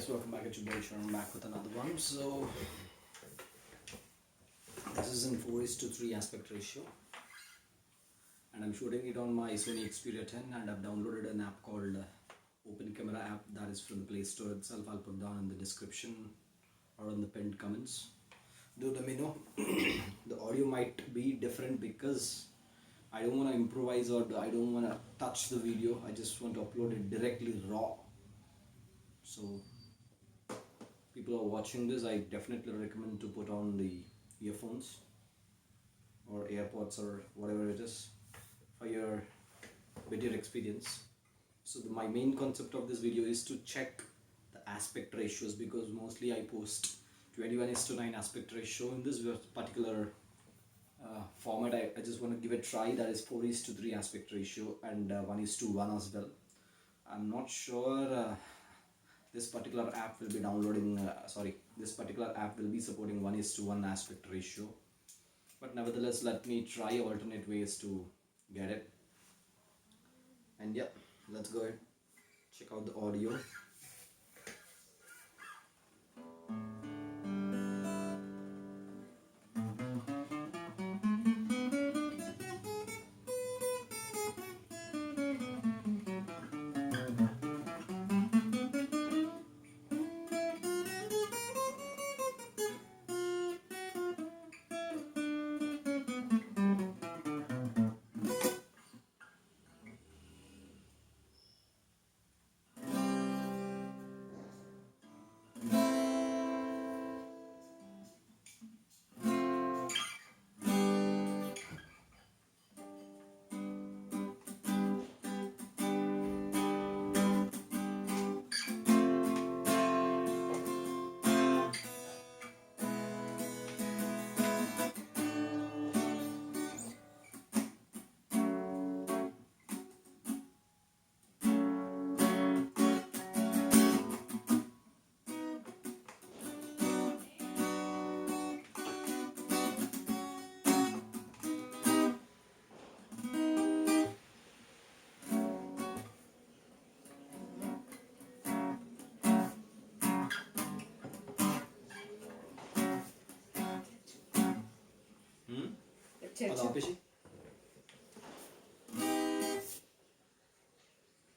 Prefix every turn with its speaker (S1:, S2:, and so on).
S1: guys, welcome back. It's your boy Sharon back with another one. So this is in 4:3 aspect ratio, and I'm shooting it on my Sony Xperia 10, and I've downloaded an app called Open Camera app that is from the Play Store itself. I'll put down in the description or in the pinned comments. Do let me know. The audio might be different because I don't want to improvise or I don't want to touch the video. I just want to upload it directly raw. So people are watching this, I definitely recommend to put on the earphones or AirPods or whatever it is for your better experience. So my main concept of this video is to check the aspect ratios, because mostly I post 21:9 aspect ratio. In this particular format, I just want to give it a try. That is 4:3 aspect ratio and 1:1 as well. I'm not sure this particular app will be this particular app will be supporting 1:1 aspect ratio, but nevertheless let me try alternate ways to get it. And yeah, let's go ahead, check out the audio.
S2: अच्छा अच्छा